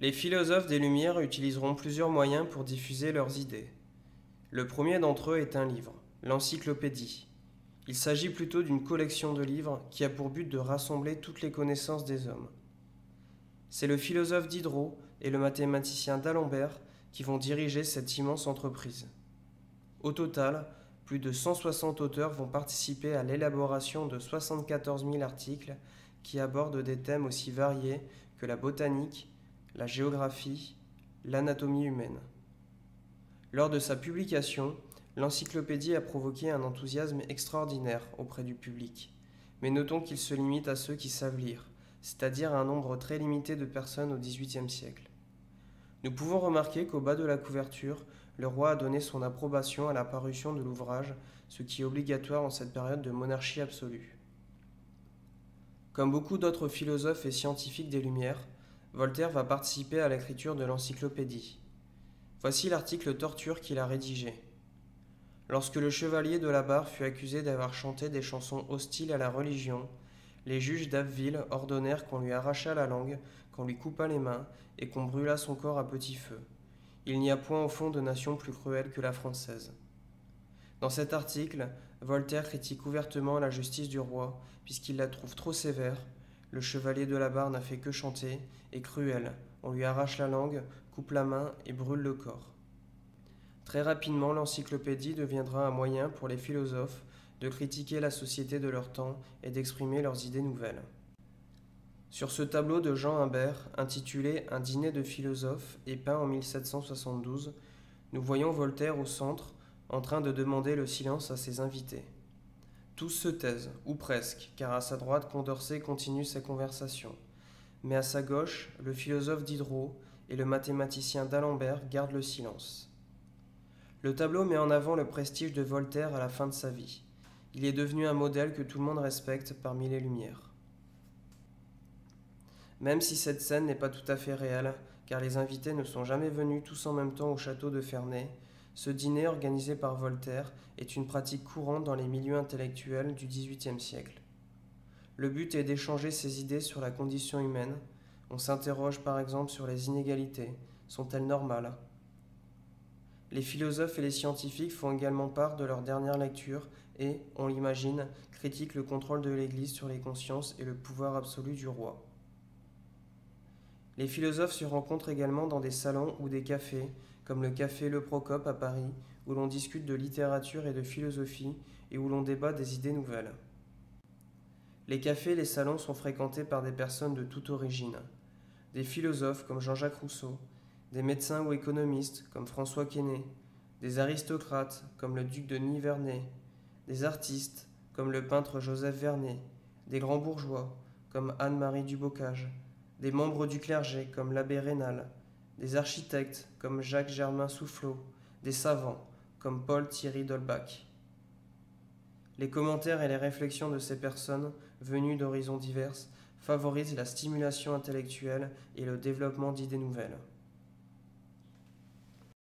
Les philosophes des Lumières utiliseront plusieurs moyens pour diffuser leurs idées. Le premier d'entre eux est un livre, l'encyclopédie. Il s'agit plutôt d'une collection de livres qui a pour but de rassembler toutes les connaissances des hommes. C'est le philosophe Diderot et le mathématicien d'Alembert qui vont diriger cette immense entreprise. Au total, plus de 160 auteurs vont participer à l'élaboration de 74 000 articles qui abordent des thèmes aussi variés que la botanique, la géographie, l'anatomie humaine. Lors de sa publication, l'encyclopédie a provoqué un enthousiasme extraordinaire auprès du public. Mais notons qu'il se limite à ceux qui savent lire, c'est-à-dire à un nombre très limité de personnes au XVIIIe siècle. Nous pouvons remarquer qu'au bas de la couverture, le roi a donné son approbation à la parution de l'ouvrage, ce qui est obligatoire en cette période de monarchie absolue. Comme beaucoup d'autres philosophes et scientifiques des Lumières, Voltaire va participer à l'écriture de l'encyclopédie. Voici l'article torture qu'il a rédigé. Lorsque le chevalier de la Barre fut accusé d'avoir chanté des chansons hostiles à la religion, les juges d'Abbeville ordonnèrent qu'on lui arrachât la langue, qu'on lui coupât les mains et qu'on brûlât son corps à petit feu. Il n'y a point au fond de nation plus cruelle que la française. Dans cet article, Voltaire critique ouvertement la justice du roi, puisqu'il la trouve trop sévère. Le chevalier de la Barre n'a fait que chanter, et cruel, on lui arrache la langue, coupe la main et brûle le corps. Très rapidement, l'encyclopédie deviendra un moyen pour les philosophes de critiquer la société de leur temps et d'exprimer leurs idées nouvelles. Sur ce tableau de Jean Humbert, intitulé Un dîner de philosophes et peint en 1772, nous voyons Voltaire au centre, en train de demander le silence à ses invités. Tous se taisent, ou presque, car à sa droite, Condorcet continue sa conversation. Mais à sa gauche, le philosophe Diderot et le mathématicien d'Alembert gardent le silence. Le tableau met en avant le prestige de Voltaire à la fin de sa vie. Il est devenu un modèle que tout le monde respecte parmi les Lumières. Même si cette scène n'est pas tout à fait réelle, car les invités ne sont jamais venus tous en même temps au château de Ferney, ce dîner organisé par Voltaire est une pratique courante dans les milieux intellectuels du XVIIIe siècle. Le but est d'échanger ses idées sur la condition humaine. On s'interroge par exemple sur les inégalités. Sont-elles normales ? Les philosophes et les scientifiques font également part de leur dernière lecture et, on l'imagine, critiquent le contrôle de l'Église sur les consciences et le pouvoir absolu du roi. Les philosophes se rencontrent également dans des salons ou des cafés, comme le café Le Procope à Paris, où l'on discute de littérature et de philosophie et où l'on débat des idées nouvelles. Les cafés et les salons sont fréquentés par des personnes de toute origine. Des philosophes comme Jean-Jacques Rousseau, des médecins ou économistes comme François Quesnay, des aristocrates comme le duc de Nivernais, des artistes comme le peintre Joseph Vernet, des grands bourgeois comme Anne-Marie Dubocage, des membres du clergé comme l'abbé Raynal, des architectes comme Jacques-Germain Soufflot, des savants comme Paul-Thierry d'Holbach. Les commentaires et les réflexions de ces personnes, venues d'horizons divers, favorisent la stimulation intellectuelle et le développement d'idées nouvelles.